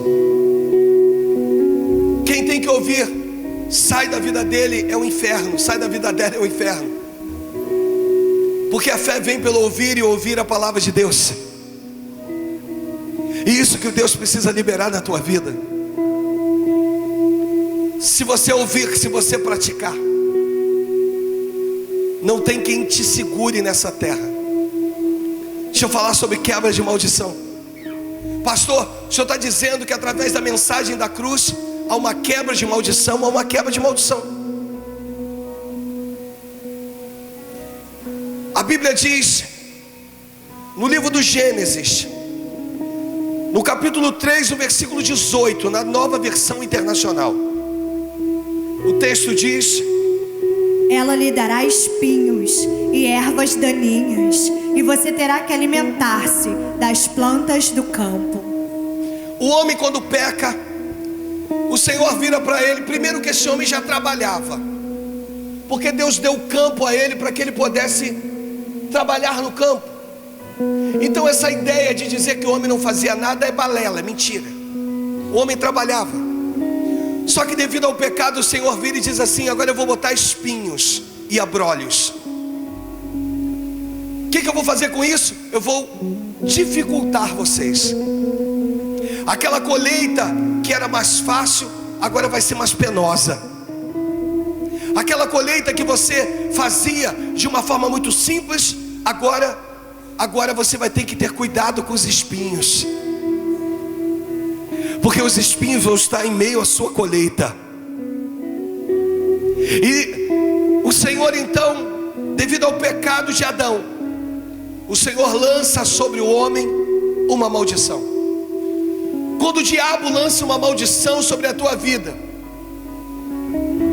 Quem tem que ouvir, sai da vida dele é o inferno, sai da vida dela é o inferno. Porque a fé vem pelo ouvir e ouvir a palavra de Deus. E isso que Deus precisa liberar na tua vida. Se você ouvir, se você praticar, não tem quem te segure nessa terra. Deixa eu falar sobre quebra de maldição. Pastor, o senhor está dizendo que através da mensagem da cruz há uma quebra de maldição, há uma quebra de maldição. A Bíblia diz, no livro do Gênesis, no capítulo 3, no versículo 18, na Nova Versão Internacional, o texto diz: ela lhe dará espinhos e ervas daninhas, e você terá que alimentar-se das plantas do campo. O homem, quando peca, o Senhor vira para ele. Primeiro que esse homem já trabalhava, porque Deus deu o campo a ele para que ele pudesse trabalhar no campo. Então essa ideia de dizer que o homem não fazia nada é balela, é mentira. O homem trabalhava. Só que devido ao pecado, o Senhor vira e diz assim: agora eu vou botar espinhos e abrolhos. O que eu vou fazer com isso? Eu vou dificultar vocês. Aquela colheita que era mais fácil, agora vai ser mais penosa. Aquela colheita que você fazia de uma forma muito simples, agora você vai ter que ter cuidado com os espinhos. Porque os espinhos vão estar em meio à sua colheita. E o Senhor então, devido ao pecado de Adão, o Senhor lança sobre o homem uma maldição. Quando o diabo lança uma maldição sobre a tua vida,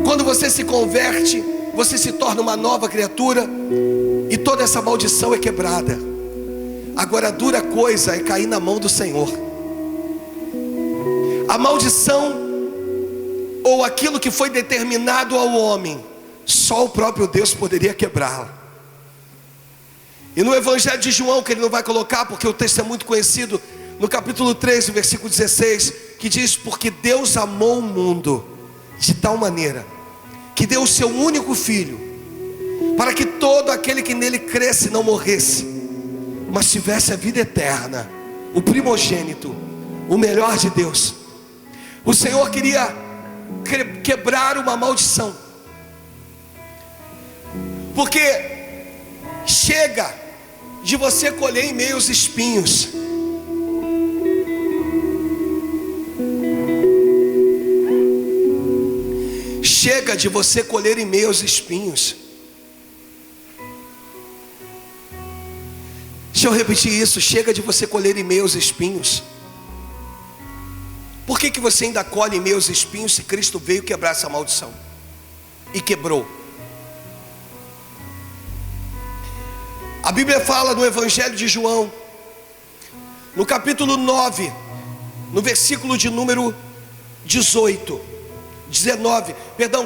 quando você se converte, você se torna uma nova criatura, e toda essa maldição é quebrada. Agora a dura coisa é cair na mão do Senhor. A maldição, ou aquilo que foi determinado ao homem, só o próprio Deus poderia quebrá-la. E no Evangelho de João, que ele não vai colocar porque o texto é muito conhecido, no capítulo 3, versículo 16, que diz: porque Deus amou o mundo de tal maneira que deu o seu único filho, para que todo aquele que nele cresce não morresse, mas tivesse a vida eterna. O primogênito, o melhor de Deus, O Senhor queria quebrar uma maldição, porque chega de você colher em meio aos espinhos. Chega de você colher em meio aos espinhos. Deixa eu repetir isso. Chega de você colher em meio aos espinhos. Por que você ainda colhe em meio aos espinhos se Cristo veio quebrar essa maldição? E quebrou. A Bíblia fala no Evangelho de João, no capítulo 9, no versículo de número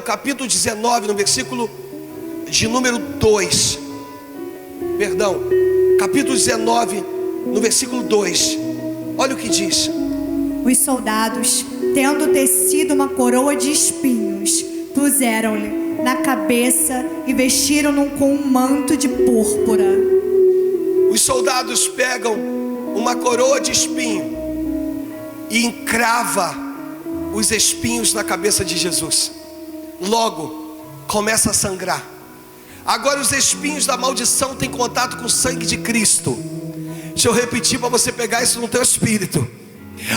capítulo 19, no versículo de número 2. Capítulo 19, no versículo 2. Olha o que diz. Os soldados, tendo tecido uma coroa de espinhos, puseram-lhe na cabeça e vestiram-no com um manto de púrpura. Os soldados pegam uma coroa de espinho e encrava os espinhos na cabeça de Jesus. Logo começa a sangrar. Agora os espinhos da maldição têm contato com o sangue de Cristo. Deixa eu repetir para você pegar isso no teu espírito.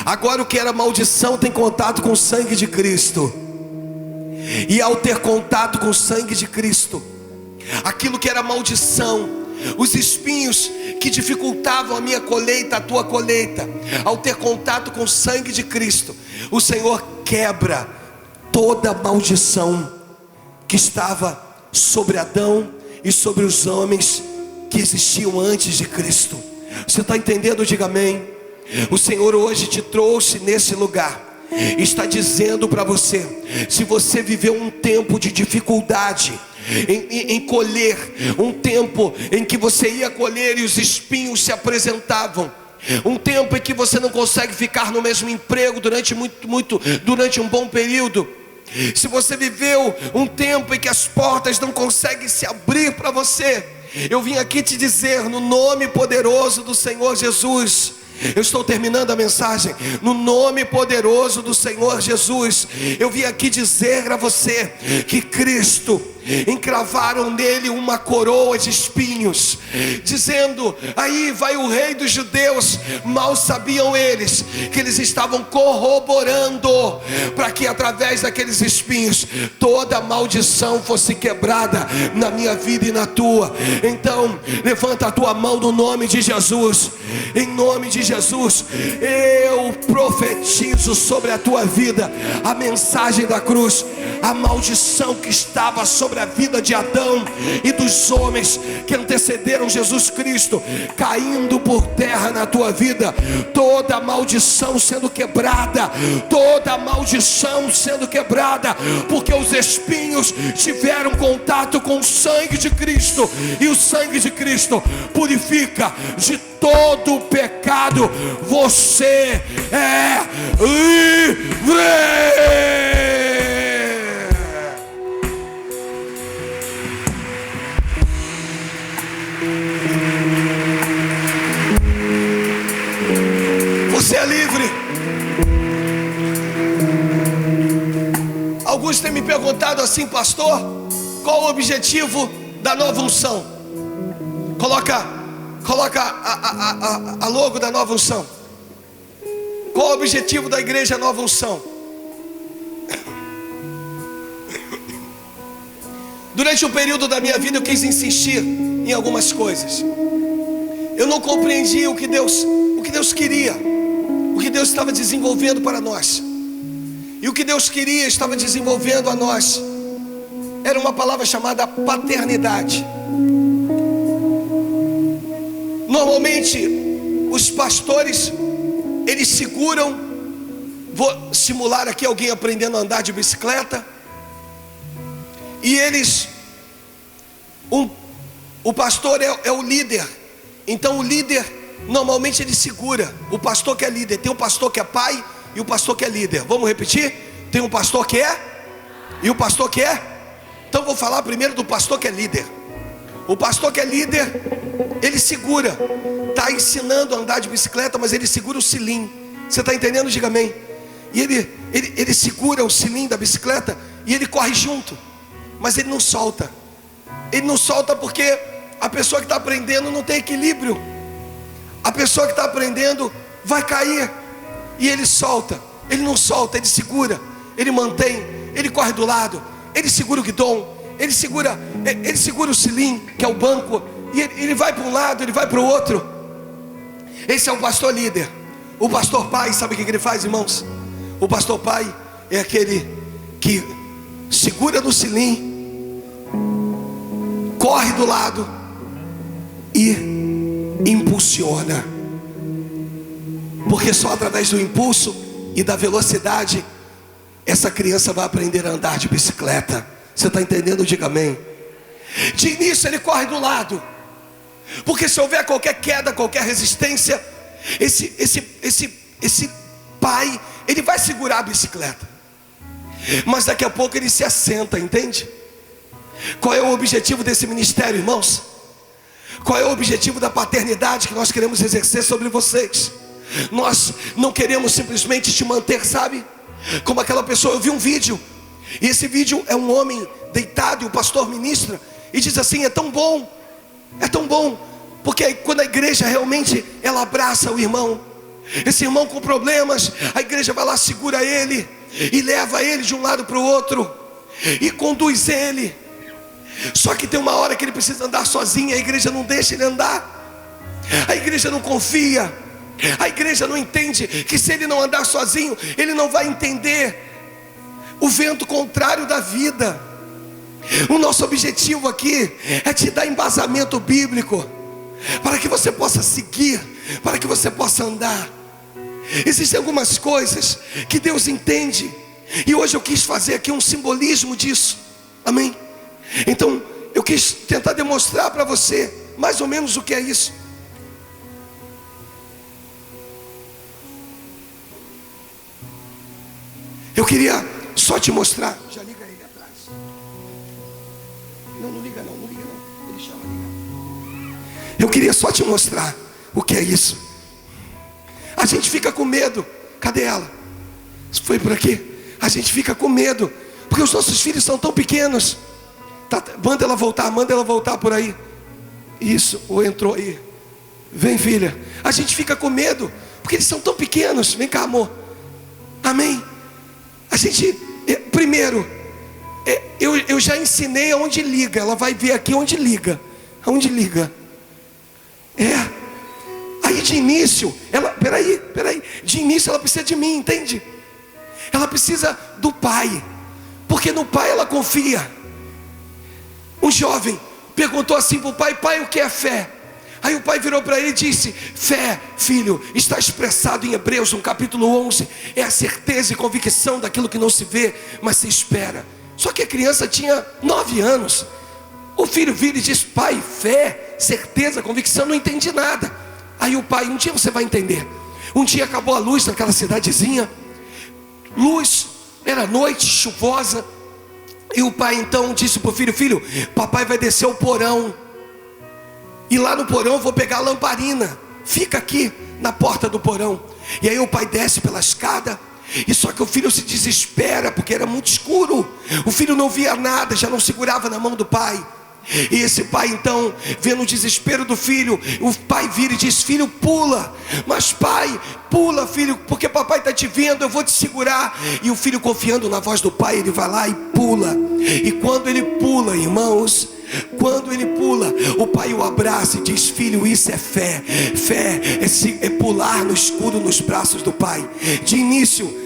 Agora o que era maldição tem contato com o sangue de Cristo. E ao ter contato com o sangue de Cristo, aquilo que era maldição, os espinhos que dificultavam a minha colheita, a tua colheita, ao ter contato com o sangue de Cristo, o Senhor quebra toda maldição que estava sobre Adão e sobre os homens que existiam antes de Cristo. Você está entendendo? Diga amém. O Senhor hoje te trouxe nesse lugar, está dizendo para você: se você viveu um tempo de dificuldade em colher, um tempo em que você ia colher e os espinhos se apresentavam, um tempo em que você não consegue ficar no mesmo emprego durante um bom período, se você viveu um tempo em que as portas não conseguem se abrir para você, eu vim aqui te dizer, no nome poderoso do Senhor Jesus. Eu estou terminando a mensagem. No nome poderoso do Senhor Jesus, eu vim aqui dizer a você que Cristo, encravaram nele uma coroa de espinhos, dizendo: aí vai o rei dos judeus. Mal sabiam eles que eles estavam corroborando para que através daqueles espinhos toda maldição fosse quebrada na minha vida e na tua. Então levanta a tua mão no nome de Jesus. Em nome de Jesus, eu profetizo sobre a tua vida a mensagem da cruz. A maldição que estava sobre a vida de Adão e dos homens que antecederam Jesus Cristo, caindo por terra na tua vida. Toda maldição sendo quebrada, toda maldição sendo quebrada, porque os espinhos tiveram contato com o sangue de Cristo, e o sangue de Cristo purifica de todo o pecado. Você é livre. Você é livre. Alguns têm me perguntado assim: pastor, qual o objetivo da nova unção? Coloca a logo da nova unção. Qual o objetivo da igreja nova unção? Durante um período da minha vida eu quis insistir em algumas coisas. Eu não compreendi o que Deus queria, o que Deus estava desenvolvendo para nós. E o que Deus queria, estava desenvolvendo a nós, era uma palavra chamada paternidade. Normalmente os pastores, eles seguram, vou simular aqui alguém aprendendo a andar de bicicleta, e o pastor é o líder. Então o líder, normalmente ele segura o pastor que é líder. Tem um pastor que é pai e o pastor que é líder. Vamos repetir? Tem um pastor que é e o pastor que é. Então vou falar primeiro do pastor que é líder. O pastor que é líder, ele segura, está ensinando a andar de bicicleta, mas ele segura o cilim. Você está entendendo? Diga amém. e ele segura o cilindro da bicicleta e ele corre junto, mas ele não solta. Ele não solta porque a pessoa que está aprendendo não tem equilíbrio. A pessoa que está aprendendo vai cair, e ele solta. Ele não solta, ele segura, ele mantém, ele corre do lado, ele segura o guidão, ele segura o cilindro, que é o banco, e ele vai para um lado, ele vai para o outro. Esse é o pastor líder. O pastor pai, sabe o que ele faz, irmãos? O pastor pai é aquele que segura no cilindro, corre do lado e impulsiona. Porque só através do impulso e da velocidade essa criança vai aprender a andar de bicicleta. Você está entendendo? Diga amém. De início ele corre do lado, porque se houver qualquer queda, qualquer resistência, esse pai, ele vai segurar a bicicleta. Mas daqui a pouco ele se assenta, entende? Qual é o objetivo desse ministério, irmãos? Qual é o objetivo da paternidade que nós queremos exercer sobre vocês? Nós não queremos simplesmente te manter, sabe? Como aquela pessoa, eu vi um vídeo, e esse vídeo é um homem deitado, e o pastor ministra, e diz assim: é tão bom, porque aí, quando a igreja realmente, ela abraça o irmão, esse irmão com problemas, a igreja vai lá, segura ele, e leva ele de um lado para o outro, e conduz ele. Só que tem uma hora que ele precisa andar sozinho, a igreja não deixa ele andar, a igreja não confia, a igreja não entende que se ele não andar sozinho, ele não vai entender o vento contrário da vida. O nosso objetivo aqui é te dar embasamento bíblico, para que você possa seguir, para que você possa andar. Existem algumas coisas que Deus entende, e hoje eu quis fazer aqui um simbolismo disso, amém? Então eu quis tentar demonstrar para você mais ou menos o que é isso. Eu queria só te mostrar. Já liga ele atrás. Não liga não. Ele chama ligar. Eu queria só te mostrar o que é isso. A gente fica com medo. Cadê ela? Foi por aqui. A gente fica com medo, porque os nossos filhos são tão pequenos. Manda ela voltar por aí. Isso, ou entrou aí. Vem, filha. A gente fica com medo, porque eles são tão pequenos. Vem cá, amor. Amém? A gente, primeiro, eu já ensinei aonde liga. Ela vai ver aqui onde liga. Aonde liga. Aí de início, peraí. De início ela precisa de mim, entende? Ela precisa do pai, porque no pai ela confia. Um jovem perguntou assim para o pai: pai, o que é fé? Aí o pai virou para ele e disse: fé, filho, está expressado em Hebreus, no capítulo 11, é a certeza e convicção daquilo que não se vê, mas se espera. Só que a criança tinha 9 anos. O filho vira e diz: pai, fé, certeza, convicção, não entendi nada. Aí o pai: um dia você vai entender. Um dia acabou a luz naquela cidadezinha, luz, era noite chuvosa, e o pai então disse para o filho: filho, papai vai descer o porão, e lá no porão eu vou pegar a lamparina, fica aqui na porta do porão. E aí o pai desce pela escada, e só que o filho se desespera, porque era muito escuro, o filho não via nada, já não segurava na mão do pai. E esse pai então, vendo o desespero do filho, o pai vira e diz: filho, pula. Mas pai, pula, filho, porque papai está te vendo, eu vou te segurar. E o filho, confiando na voz do pai, ele vai lá e pula. E quando ele pula, irmãos, quando ele pula, o pai o abraça e diz: filho, isso é fé. Fé é pular no escuro nos braços do pai. De início,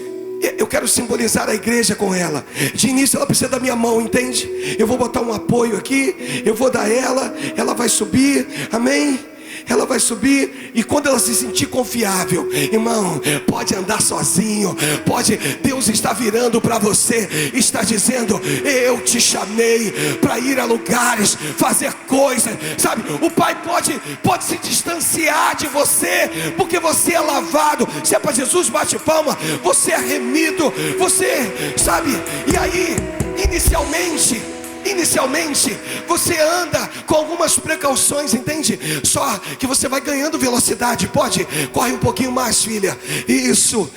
eu quero simbolizar a igreja com ela. De início ela precisa da minha mão, entende? Eu vou botar um apoio aqui, eu vou dar ela vai subir, amém? Ela vai subir, e quando ela se sentir confiável, irmão, pode andar sozinho, pode. Deus está virando para você, está dizendo: eu te chamei para ir a lugares, fazer coisas, sabe? O pai pode se distanciar de você, porque você é lavado. Se é para Jesus, bate palma. Você é remido, você, sabe? E aí, inicialmente, Inicialmente, você anda com algumas precauções, entende? Só que você vai ganhando velocidade. Pode? Corre um pouquinho mais, filha. Isso.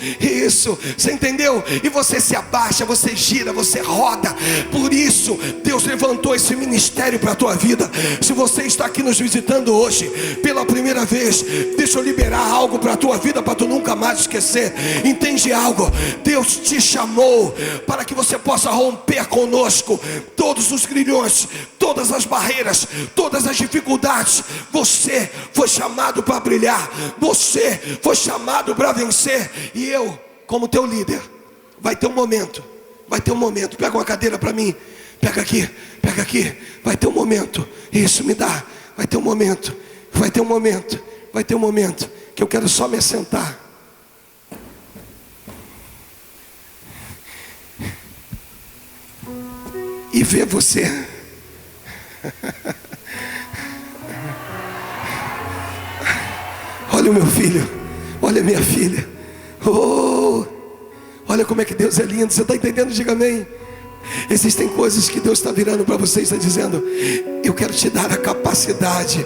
Você entendeu? E você se abaixa, você gira, você roda. Por isso, Deus levantou esse ministério para a tua vida. Se você está aqui nos visitando hoje pela primeira vez, deixa eu liberar algo para a tua vida, para tu nunca mais esquecer. Entende algo? Deus te chamou para que você possa romper conosco todos os grilhões, todas as barreiras, todas as dificuldades. Você foi chamado para brilhar, você foi chamado para vencer. E eu, como teu líder, vai ter um momento. Pega uma cadeira para mim. Pega aqui. Vai ter um momento. Isso, me dá. Vai ter um momento que eu quero só me assentar. E ver você. Olha o meu filho, olha a minha filha. Oh, olha como é que Deus é lindo. Você está entendendo? Diga amém. Existem coisas que Deus está virando para você e está dizendo: eu quero te dar a capacidade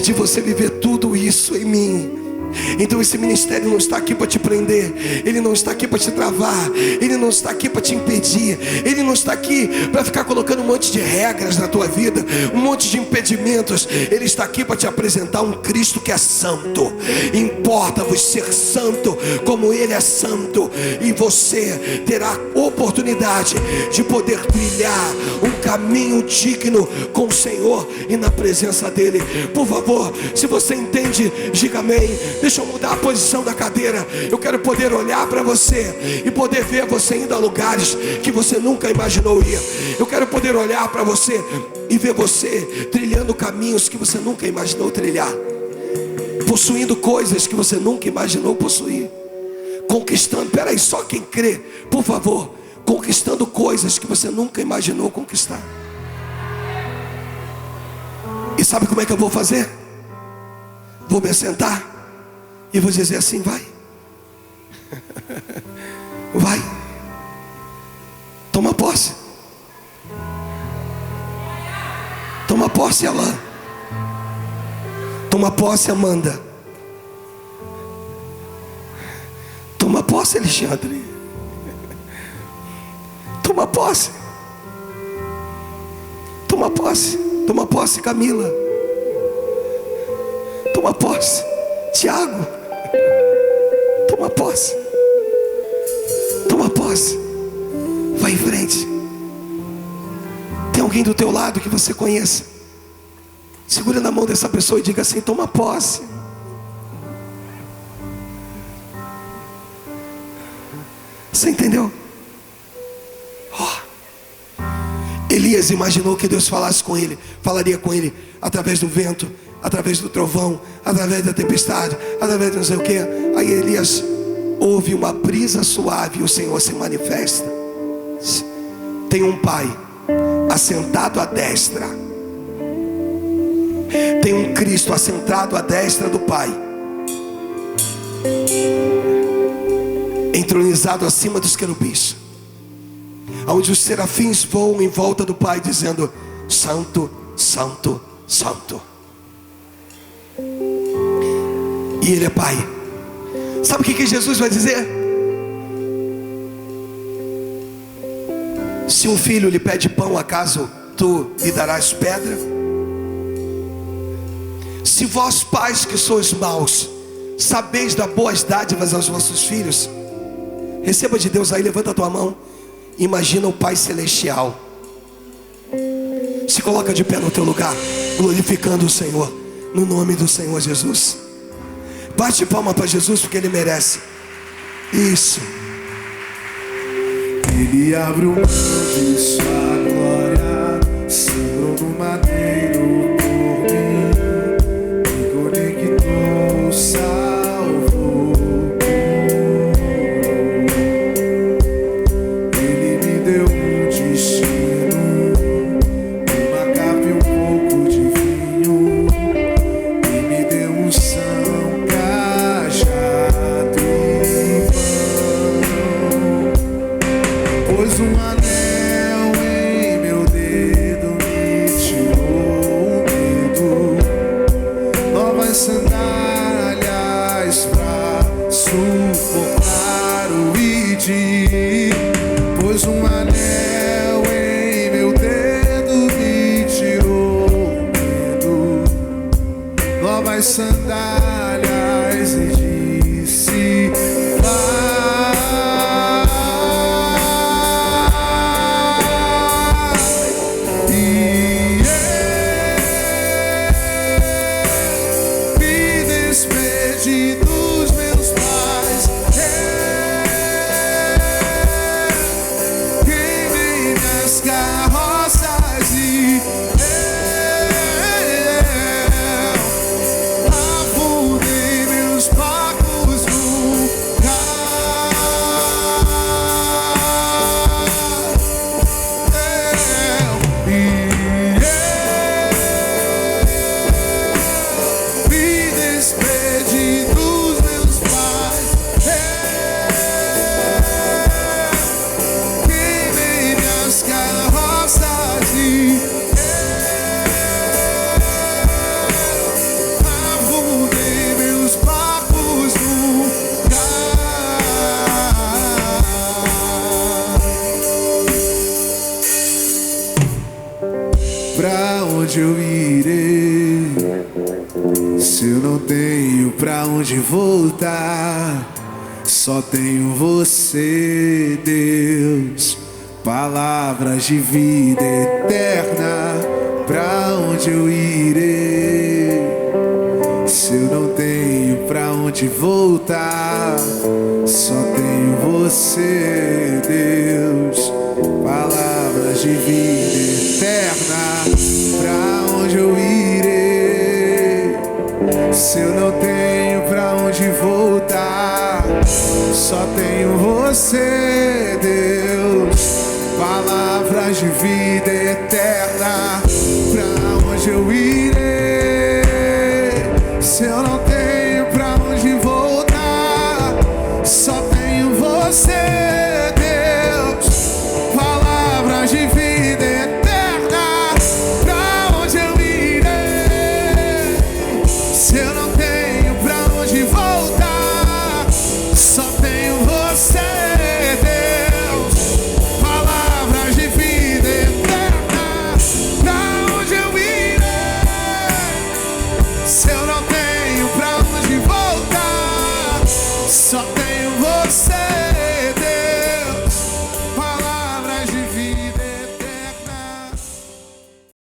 de você viver tudo isso em mim. Então esse ministério não está aqui para te prender, ele não está aqui para te travar, ele não está aqui para te impedir, ele não está aqui para ficar colocando um monte de regras na tua vida, um monte de impedimentos. Ele está aqui para te apresentar um Cristo que é santo. Importa-vos ser santo como ele é santo, e você terá oportunidade de poder trilhar um caminho digno com o Senhor e na presença dele. Por favor, se você entende, diga amém. Deixa eu mudar a posição da cadeira. Eu quero poder olhar para você e poder ver você indo a lugares que você nunca imaginou ir. Eu quero poder olhar para você e ver você trilhando caminhos que você nunca imaginou trilhar, possuindo coisas que você nunca imaginou possuir, conquistando. Peraí, só quem crê, por favor, conquistando coisas que você nunca imaginou conquistar. E sabe como é que eu vou fazer? Vou me sentar e vou dizer assim: vai. Vai. Toma posse. Toma posse, Alain. Toma posse, Amanda. Toma posse, Alexandre. Toma posse. Toma posse. Toma posse, Camila. Toma posse, Tiago. Toma posse. Toma posse. Vai em frente. Tem alguém do teu lado que você conheça? Segura na mão dessa pessoa e diga assim: toma posse. Você entendeu? Elias imaginou que Deus falaria com ele através do vento, através do trovão, através da tempestade, através de não sei o que. Aí Elias ouve uma brisa suave e o Senhor se manifesta. Tem um pai assentado à destra, tem um Cristo assentado à destra do Pai, entronizado acima dos querubins, onde os serafins voam em volta do Pai, dizendo: Santo, Santo, Santo. E Ele é Pai. Sabe o que Jesus vai dizer? Se um filho lhe pede pão, acaso tu lhe darás pedra? Se vós, pais que sois maus, sabeis dar boas dádivas aos vossos filhos, receba de Deus. Aí levanta a tua mão. Imagina o Pai Celestial. Se coloca de pé no teu lugar, glorificando o Senhor, no nome do Senhor Jesus. Bate palma para Jesus, porque Ele merece. Isso. Ele abre o mar de sua glória, sangrou no madeiro por mim, me conectou, salvou. Ele me deu um destino, uma capa e um pouco de vinho, e me deu um são, cajado e pão. Pôs um anel em meu dedo, pedir. Pôs um anel em meu dedo, me tirou o medo, novas sandálias e disse: pra onde eu irei, se eu não tenho pra onde voltar? Só tenho você, Deus, palavras de vida eterna. Pra onde eu irei, se eu não tenho pra onde voltar? Só tenho você, Deus, palavras de vida eterna. Pra onde eu irei, se eu não tenho pra onde voltar? Só tenho você, Deus, palavras de vida eterna. Pra onde eu irei,